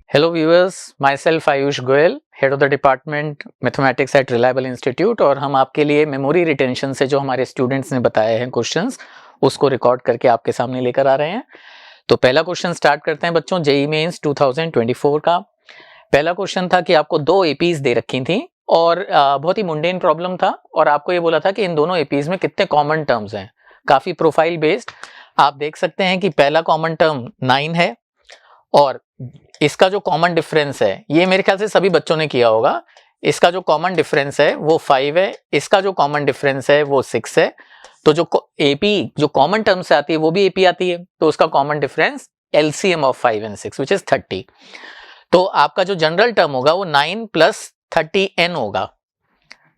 Hello viewers, my self Ayush Goyal, head of the department mathematics eight reliable institute. और हम आपके लिए मेमोरी रिटेंशन से जो हमारे स्टूडेंट्स ने बताए हैं क्वेश्चंस, उसको रिकॉर्ड करके आपके सामने लेकर आ रहे हैं। तो पहला क्वेश्चन स्टार्ट करते हैं बच्चों, जेईई मेंस 2024 का। पहला क्वेश्चन था कि आपको दो एपीज दे रखी थी और बहुत ही मुंडेन प्रॉब्लम था और आपको ये बोला था कि इन दोनों एपीज में कितने कॉमन टर्म्स हैं। काफी प्रोफाइल बेस्ड। आप देख सकते हैं कि पहला कॉमन टर्म 9 है और इसका जो कॉमन डिफरेंस है, ये मेरे ख्याल से सभी बच्चों ने किया होगा। इसका जो कॉमन डिफरेंस है वो 5 है, इसका जो कॉमन डिफरेंस है वो 6 है। तो जो एपी जो कॉमन टर्म से आती है वो भी एपी आती है, तो उसका common difference LCM of 5 and 6 which is 30। तो आपका जो जनरल टर्म होगा वो 9 + 30n होगा,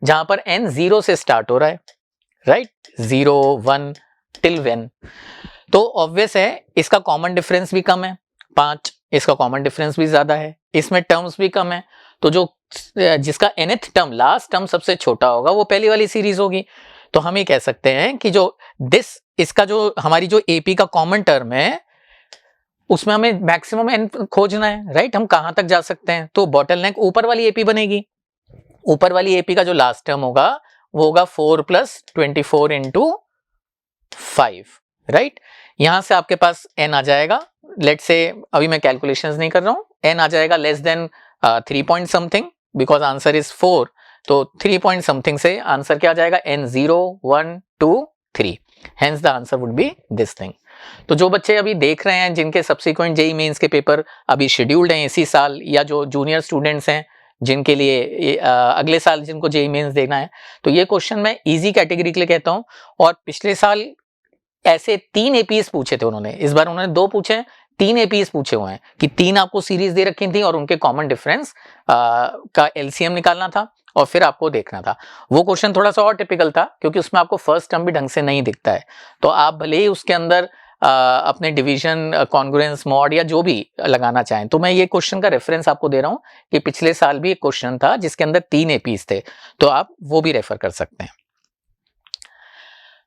जहां पर n 0 से स्टार्ट हो रहा है, राइट? 0 1 till n। तो ऑब्वियस है इसका कॉमन डिफरेंस भी कम है 5, इसका कॉमन डिफरेंस भी ज्यादा है, इसमें टर्म्स भी कम है। तो जो जिसका nth टर्म, लास्ट टर्म सबसे छोटा होगा वो पहली वाली सीरीज होगी। तो हम ये कह सकते हैं कि जो इसका जो हमारी जो एपी का कॉमन टर्म है उसमें हमें मैक्सिमम n खोजना है, राइट? हम कहां तक जा सकते हैं? तो बॉटलनेक ऊपर वाली एपी बनेगी। ऊपर वाली एपी का जो लास्ट टर्म होगा वो होगा 4 + 24 × 5, राइट? यहां से आपके पास n आ जाएगा, लेट्स से अभी मैं कैलकुलेशंस नहीं कर रहा हूं, n आ जाएगा less than 3 point something, because answer is 4। तो 3 पॉइंट समथिंग से आंसर क्या आ जाएगा? n 0 1 2 3। Hence the answer would be this thing. तो जो बच्चे अभी देख रहे हैं जिनके सब्सिक्वेंट जेईई मेंस के पेपर अभी शेड्यूल्ड हैं इसी साल, या जो जूनियर स्टूडेंट्स हैं जिनके लिए अगले साल जिनको जेईई मेंस देना है, तो ये क्वेश्चन मैं इजी कैटेगरी के लिए कहता हूं। और पिछले साल ऐसे 3 एपीएस पूछे थे उन्होंने, इस बार उन्होंने 2 पूछे, 3 एपीएस पूछे हुए हैं कि 3 आपको सीरीज दे रखी थी और उनके कॉमन डिफरेंस का एलसीएम निकालना था और फिर आपको देखना था। वो क्वेश्चन थोड़ा सा और टिपिकल था क्योंकि उसमें आपको फर्स्ट टर्म भी ढंग से नहीं दिखता है। तो आप भले ही उसके अंदर अपने डिवीजन, कॉन्ग्रुएंस, मॉड या जो भी लगाना चाहें, तो मैं ये क्वेश्चन का रेफरेंस आपको दे रहा हूं कि पिछले साल भी एक क्वेश्चन था जिसके अंदर 3 एपीस थे, तो आप वो भी रेफर कर सकते हैं।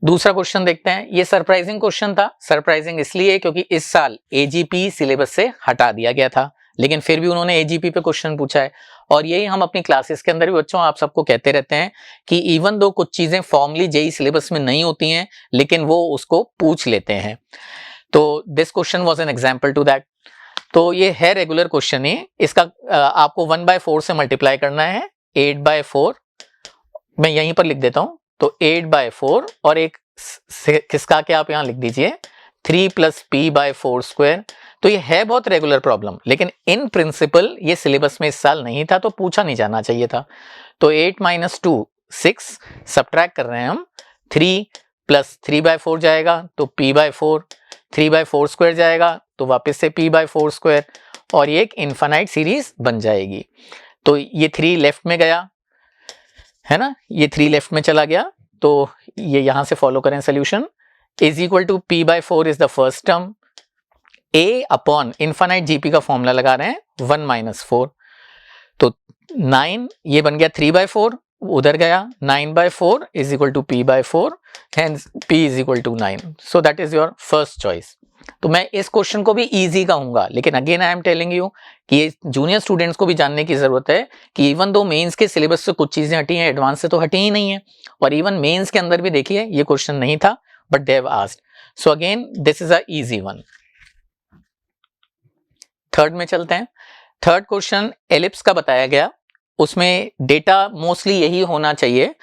दूसरा क्वेश्चन देखते हैं। ये सरप्राइजिंग क्वेश्चन था। सरप्राइजिंग इसलिए क्योंकि इस साल एजीपी सिलेबस से हटा दिया गया था, लेकिन फिर भी उन्होंने एजीपी पे क्वेश्चन पूछा है। और यही हम अपनी क्लासेस के अंदर भी बच्चों आप सबको कहते रहते हैं कि इवन दो कुछ चीजें फॉर्मली जेईई सिलेबस में नहीं होती हैं, लेकिन वो उसको पूछ लेते हैं। तो this question was an example to that. तो ये है रेगुलर क्वेश्चन ही। इसका आपको 1/4 से मल्टीप्लाई करना है, 8/4 मैं यहीं पर लिख देता हूं। तो 8/4 और एक खिसका के आप यहां लिख दीजिए 3 + p/4²। तो ये है बहुत रेगुलर प्रॉब्लम, लेकिन इन प्रिंसिपल ये सिलेबस में इस साल नहीं था, तो पूछा नहीं जाना चाहिए था। तो 8 - 2 6, सब्ट्रैक्ट कर रहे हैं हम, 3 + 3/4 जाएगा तो p/4, 3/4² जाएगा तो वापस से p/4² और ये एक इनफाइनाइट सीरीज बन जाएगी। तो ये 3 लेफ्ट में गया है ना, ये 3 लेफ्ट में चला गया, तो ये यहां से फॉलो करें solution. Is equal to p/4 is the first term, a upon infinite GP का फॉर्मूला लगा रहे हैं 1 - 4। तो 9 ये बन गया 3/4, उधर गया 9/4 is equal to p/4, hence p is equal to 9। So that is your first choice. तो मैं इस क्वेश्चन को भी इजी कहूंगा, लेकिन again I am telling you कि ये जूनियर स्टूडेंट्स को भी जानने की जरूरत है कि इवन दो मेंस के सिलेबस से कुछ चीजें हटी हैं, एडवांस से तो हटी ही नहीं है। और इवन मेंस के अंदर भी देखिए ये क्वेश्चन नहीं था, but they have asked. So again this is a easy one. Third में चलते हैं। थर्ड क्वेश्चन एलिप्स का बताया गया। उसमें डेटा मोस्टली यही होना चाहिए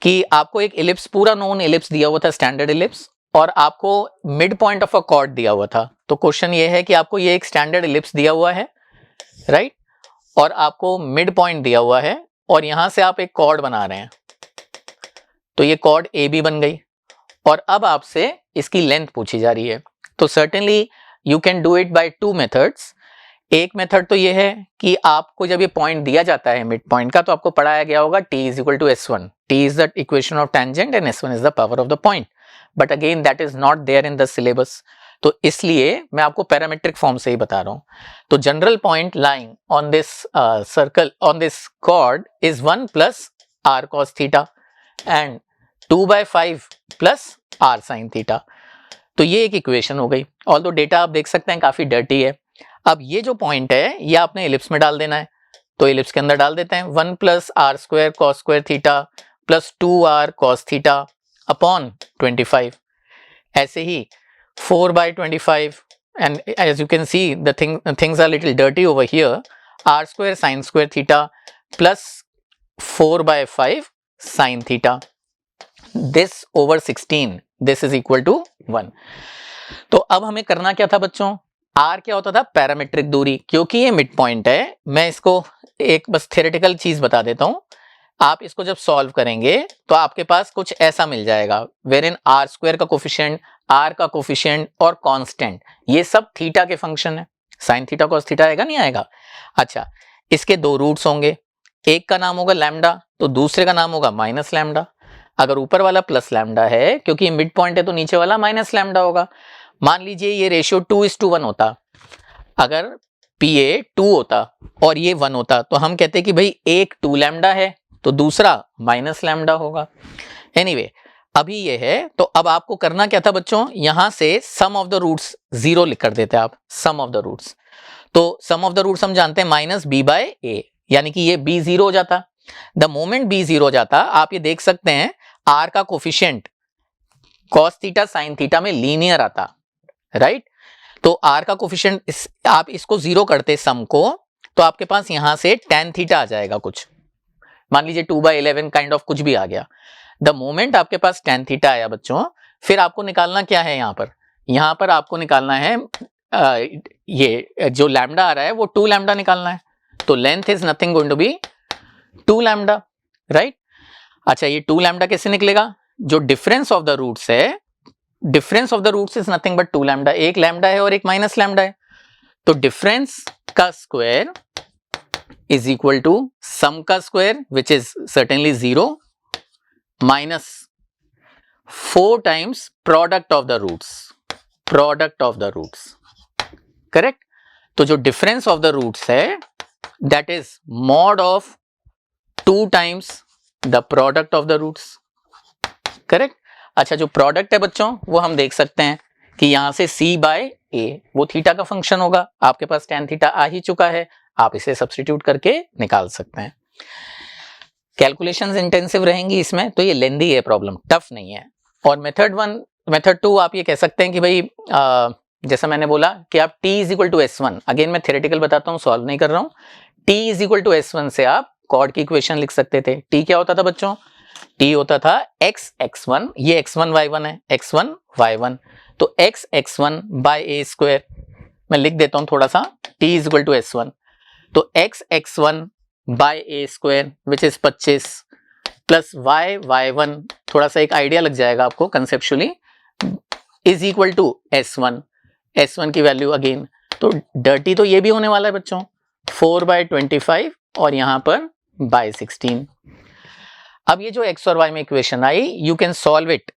कि आपको एक एलिप्स, पूरा नोन एलिप्स दिया हुआ था, स्टैंडर्ड एलिप्स, और आपको mid point of a cord दिया हुआ था। तो क्वेश्चन ये है कि आपको ये एक स्टैंडर्ड एलिप्स दिया हुआ है, राइट? और आपको मिड पॉइंट दिया हुआ है और यहां से आप एक कॉर्ड बना रहे हैं। तो ये कॉर्ड ए बी बन गई और अब आपसे इसकी लेंथ पूछी जा रही है। तो certainly you can do it by 2 methods. एक मेथड तो ये है कि आपको जब ये पॉइंट दिया जाता है मिड पॉइंट का, तो आपको पढ़ाया गया होगा t is equal to s1, t is the equation of tangent and s1 is the power of the point, but again that is not there in the syllabus. तो इसलिए मैं आपको पैरामेट्रिक फॉर्म से ही बता रहा हूं। तो general point lying on this circle, on this cord is 1 + r cos theta and 2/5 + r sin theta. तो ये एक इक्वेशन हो गई। ऑल्दो डेटा आप देख सकते हैं काफी डर्टी है। अब ये जो पॉइंट है ये आपने एलिप्स में डाल देना है, तो एलिप्स के अंदर डाल देते हैं 1 plus r square cos square theta plus 2r cos theta upon 25। ऐसे ही 4/25 and as you can see the things are little dirty over here, r square sin square theta plus 4/5 sin theta, this over 16, this is equal to 1। तो अब हमें करना क्या था बच्चों, r क्या होता था, पैरामेट्रिक दूरी। क्योंकि ये मिड पॉइंट है, मैं इसको एक बस थ्योरेटिकल चीज बता देता हूं। आप इसको जब सॉल्व करेंगे तो आपके पास कुछ ऐसा मिल जाएगा वेर इन आर स्क्वायर का कोफिशिएंट, आर का कोफिशिएंट और कांस्टेंट ये सब थीटा के फंक्शन है। साइन थीटा कॉस थीटा आएगा नहीं आएगा। अच्छा, इसके दो रूट्स होंगे, एक का नाम होगा लैम्डा तो दूसरे का नाम होगा माइनस लैम्डा। अगर ऊपर वाला प्लस लैम्डा है क्योंकि ये मिड पॉइंट है तो नीचे वाला माइनस लैम्डा होगा। मान लीजिए ये रेशियो 2:1 होता, अगर PA 2 होता और ये 1 होता तो हम कहते कि भाई एक 2 लैम्डा है तो दूसरा माइनस लैम्डा होगा। एनीवे अभी ये है, तो अब आपको करना क्या था बच्चों, यहां से सम ऑफ द रूट्स 0 लिख कर देते आप, सम ऑफ द रूट्स। तो सम ऑफ द रूट्स हम जानते हैं -b/a, यानी कि ये b 0 हो जाता। द मोमेंट b 0 हो जाता आप ये देख सकते हैं r का coefficient cos theta sin theta में लीनियर आता, राइट। तो r का कोफिशिएंट आप इसको 0 करते सम को, तो आपके पास यहां से tan थीटा आ जाएगा कुछ, मान लीजिए 2/11 काइंड ऑफ कुछ भी आ गया। द मोमेंट आपके पास tan थीटा आया बच्चों, फिर आपको निकालना क्या है, यहां पर आपको निकालना है ये जो लैम्डा आ रहा है वो 2 लैम्डा निकालना है। तो length is nothing going to be 2 lambda, right. अच्छा, ये 2 लैम्डा कैसे निकलेगा, जो डिफरेंस ऑफ द रूट्स है, difference of the roots is nothing but 2 lambda, एक लैम्डा है और एक माइनस लैम्डा है। तो डिफरेंस का square is equal to sum का square which is certainly 0 minus 4 times product of the roots, correct। तो जो difference of the roots है that is mod of 2 times the product of the roots, correct। अच्छा, जो product है बच्चों वो हम देख सकते हैं कि यहां से c/a वो थीटा का फंक्शन होगा, आपके पास tan थीटा आ ही चुका है, आप इसे सब्स्टिट्यूट करके निकाल सकते हैं। कैलकुलेशंस इंटेंसिव रहेंगी इसमें, तो ये लेंदी है प्रॉब्लम, टफ नहीं है। और मेथड 2 आप ये कह सकते हैं कि भाई जैसा मैंने बोला कि आप t = s1, अगेन मैं थ्योरेटिकल बताता हूँ, सॉल्व नहीं कर रहा हूँ। t = s1 से आप कॉर्ड की इक्वेशन लिख सकते थे। t क्या होता था बच्चों, t होता था x(x1), ये x1 y1 है, x1 y1, तो x(x1/a²), मैं लिख देता हूँ थोड़ा सा, t = s1, तो x(x1/a² which is 25 plus y1, थोड़ा सा एक आइडिया लग जाएगा आपको conceptually, is equal to s1 की वैल्यू अगेन, तो डर्टी तो ये भी होने वाला है बच्चों, 4/25 और यहां पर by 16। अब ये जो x और y में इक्वेशन आई, you can solve it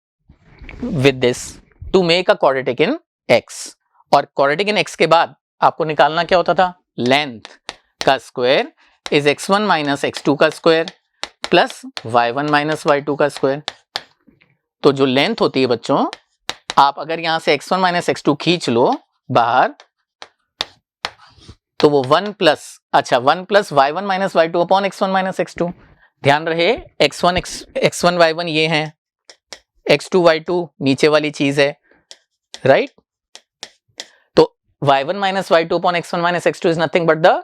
with this to make a quadratic in x, और क्वाड्रेटिक इन x के बाद आपको निकालना क्या होता था, लेंथ का square is x1 minus x2 का square plus y1 minus y2 का स्क्वायर। तो जो लेंथ होती है बच्चों, आप अगर यहां से x1 माइनस x2 खींच लो बाहर, तो वो 1 plus y1 minus y2 upon x1 minus x2। ध्यान रहे x1 y1 ये है, x2 y2 नीचे वाली चीज है, राइट। तो y1 minus y2 upon x1 minus x2 is nothing but the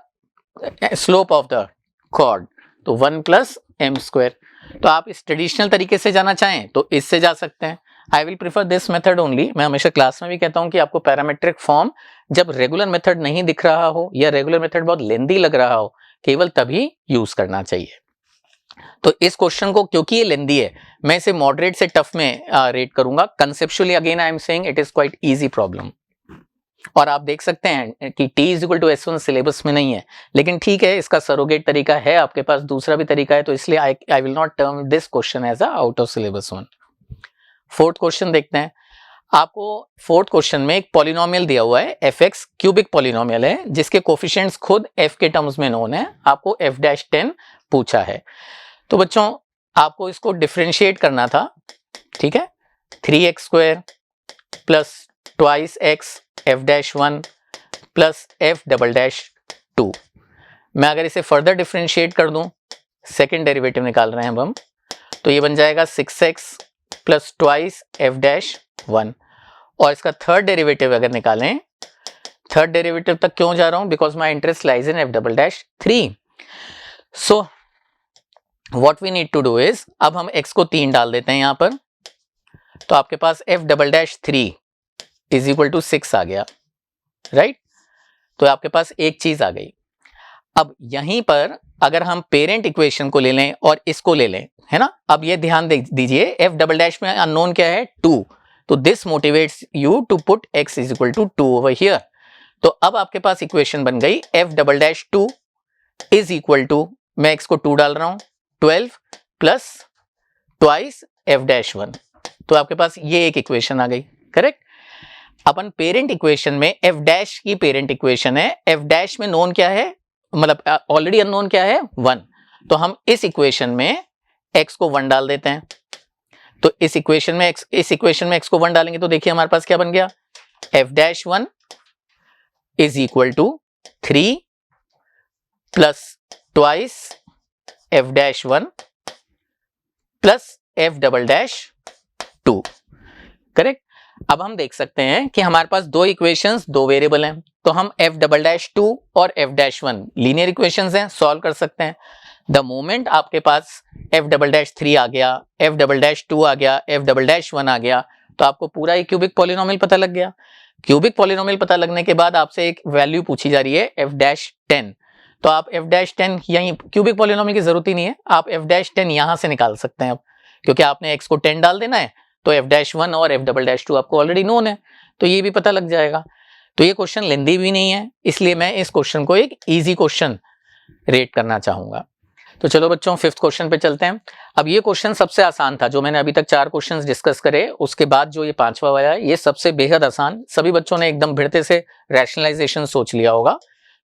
slope of the chord, तो 1 प्लस m²। तो आप इस ट्रेडिशनल तरीके से जाना चाहें तो इससे जा सकते हैं। I will prefer this method only. मैं हमेशा क्लास में भी कहता हूं कि आपको पैरामेट्रिक फॉर्म जब रेगुलर मेथड नहीं दिख रहा हो या रेगुलर मेथड बहुत लेंदी लग रहा हो, केवल तभी यूज करना चाहिए। तो इस क्वेश्चन को क्योंकि ये लेंदी है, मैं इसे मॉडरेट से टफ में रेट करूंगा। Conceptually again I am saying it is quite easy problem, और आप देख सकते हैं कि t = s1 सिलेबस में नहीं है, लेकिन ठीक है, इसका सरोगेट तरीका है, आपके पास दूसरा भी तरीका है, तो इसलिए I will not term this question as a out of syllabus one. Fourth question देखते हैं। आपको फोर्थ क्वेश्चन में एक पॉलिनोमियल दिया हुआ है, f(x) क्यूबिक पॉलिनोमियल है जिसके कोफिशिएंट्स खुद f के टर्म्स में नोन है, आपको f'10 पूछा है। तो बच्चों आपको इसको डिफरेंशिएट करना था, ठीक है। 3x² plus 2x f'1 plus F double dash 2। मैं अगर इसे फर्दर डिफरेंशिएट कर दूं, सेकेंड डेरिवेटिव निकाल रहे हैं अब हम, तो ये बन जाएगा 6x plus twice F dash 1। और इसका थर्ड डेरिवेटिव अगर निकालें, थर्ड डेरिवेटिव तक क्यों जा रहा हूं, because my interest lies in F double dash 3। So what we need to do is, अब हम x को 3 डाल देते हैं यहां पर, तो आपके पास F double dash 3 is equal to 6 आ गया, राइट? तो आपके पास एक चीज आ गई। अब यहीं पर अगर हम पेरेंट इक्वेशन को ले लें और इसको ले लें, है ना, अब ये ध्यान दीजिए, एफ डबल डैश में अननोन क्या है, 2, तो this motivates you to put x is equal to 2 over here. तो अब आपके पास इक्वेशन बन गई F double dash 2 is equal to, मैं x को 2 डाल रहा हूं, 12 प्लस ट्वाइस एफ डैश 1। तो आपके पास ये एक इक्वेशन आ गई, करेक्ट? अपन पेरेंट इक्वेशन में एफ डैश की पेरेंट इक्वेशन है, एफ डैश में नोन क्या है, मतलब ऑलरेडी अननोन क्या है, 1। तो हम इस इक्वेशन में x को 1 डाल देते हैं। तो इस इक्वेशन में x को 1 डालेंगे तो देखिए हमारे पास क्या बन गया, F dash 1 is equal to 3 plus twice F dash 1 plus F double dash 2, correct? अब हम देख सकते हैं कि हमारे पास दो इक्वेशंस, दो वेरिएबल हैं, तो हम एफ डबल डैश 2 और एफ डैश 1 लीनियर इक्वेशंस हैं, सॉल्व कर सकते हैं। द मोमेंट आपके पास एफ डबल डैश 3 आ गया, एफ डबल डैश 2 आ गया, एफ डबल डैश 1 आ गया, तो आपको पूरा एक क्यूबिक पॉलिनोमियल पता लग गया। क्यूबिक पॉलिनोमियल पता लगने के बाद आपसे एक वैल्यू पूछी जा रही है एफ डैश 10, तो आप एफ डैश 10 यहीं, क्यूबिक पॉलिनोमियल की जरूरत ही नहीं है, आप एफ डैश 10 यहां से निकाल सकते हैं अब, क्योंकि आपने एक्स को 10 डाल देना है, तो एफ डैश 1 और एफ डबल डैश 2 आपको ऑलरेडी नोन है, तो ये भी पता लग जाएगा। तो ये क्वेश्चन लेंदी भी नहीं है, इसलिए मैं इस क्वेश्चन को एक इजी क्वेश्चन रेट करना चाहूंगा। तो चलो बच्चों, फिफ्थ क्वेश्चन पे चलते हैं। अब ये क्वेश्चन सबसे आसान था, जो मैंने अभी तक 4 क्वेश्चंस डिस्कस करे, उसके बाद जो ये 5वां आया, ये सबसे बेहद आसान। सभी बच्चों ने एकदम भिड़ते से रैशनलाइजेशन सोच लिया होगा।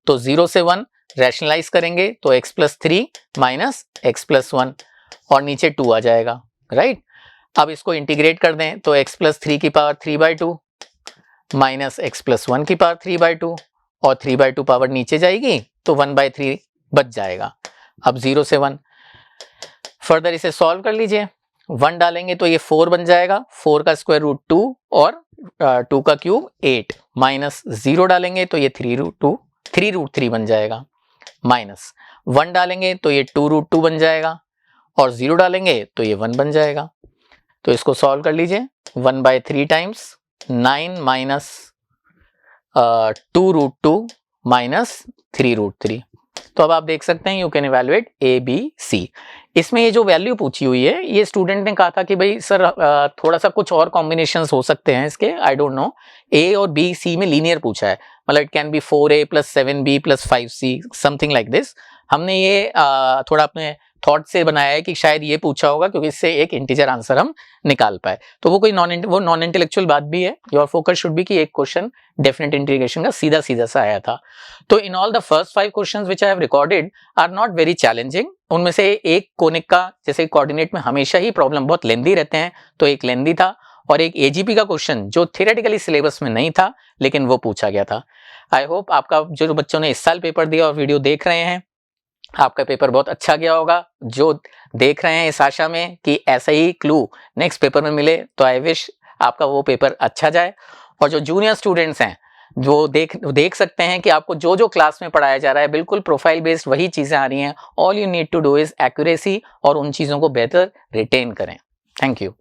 तो 0 से 1 रैशनलाइज करेंगे तो x plus 3 minus x plus 1 और नीचे 2 आ जाएगा, राइट? अब इसको इंटीग्रेट कर दें तो x प्लस 3 की पावर 3/2 माइनस x प्लस 1 की पावर 3/2 और 3/2 पावर नीचे जाएगी तो 1/3 बच जाएगा। अब 0 से 1 फर्दर इसे सॉल्व कर लीजिए, 1 डालेंगे तो ये 4 बन जाएगा, 4 का स्क्वायर रूट 2 और 2 का क्यूब 8, माइनस 0 डालेंगे तो ये 3 रूट 3 बन जाएगा, माइनस 1 डालेंगे तो ये 2 रूट 2 बन जाएगा और 0 डालेंगे तो ये 1 बन जाएगा। तो इसको सॉल्व कर लीजिए, 1/3 times 9 minus 2 root 2 minus 3 root 3। तो अब आप देख सकते हैं you can evaluate A B C. इसमें ये जो वैल्यू पूछी हुई है, ये स्टूडेंट ने कहा था कि भाई सर थोड़ा सा कुछ और कॉम्बिनेशंस हो सकते हैं इसके, आई डोंट नो। ए और बी सी में लीनियर पूछा है, मतलब it can be 4a plus 7b plus 5c something like this. हमने ये थोड़ा अपने थॉट से बनाया है कि शायद ये पूछा होगा, क्योंकि इससे एक इंटीजर आंसर हम निकाल पाए। तो वो कोई नॉन इंटेलेक्चुअल बात भी है। योर फोकस शुड बी कि एक क्वेश्चन डेफिनेट इंटीग्रेशन का सीधा सा आया था। तो in all the first 5 questions which I have recorded are not very challenging. उनमें से एक कोनिक का, जैसे कोऑर्डिनेट में हमेशा ही प्रॉब्लम बहुत लेंदी रहते हैं, तो एक लेंदी था, और एक एजीपी का क्वेश्चन जो थियोरेटिकली सिलेबस में नहीं था लेकिन वो पूछा गया था। आई होप आपका जो बच्चों ने इस साल पेपर दिया और वीडियो देख रहे हैं, आपका पेपर बहुत अच्छा गया होगा। जो देख रहे हैं इस आशा में कि ऐसा ही क्लू नेक्स्ट पेपर में मिले, तो आई विश आपका वो पेपर अच्छा जाए। और जो जूनियर स्टूडेंट्स हैं, जो देख सकते हैं कि आपको जो क्लास में पढ़ाया जा रहा है बिल्कुल प्रोफाइल बेस्ड वही चीजें आ रही हैं। All you need to do is accuracy, और उन चीजों को बेहतर रिटेन करें। Thank you.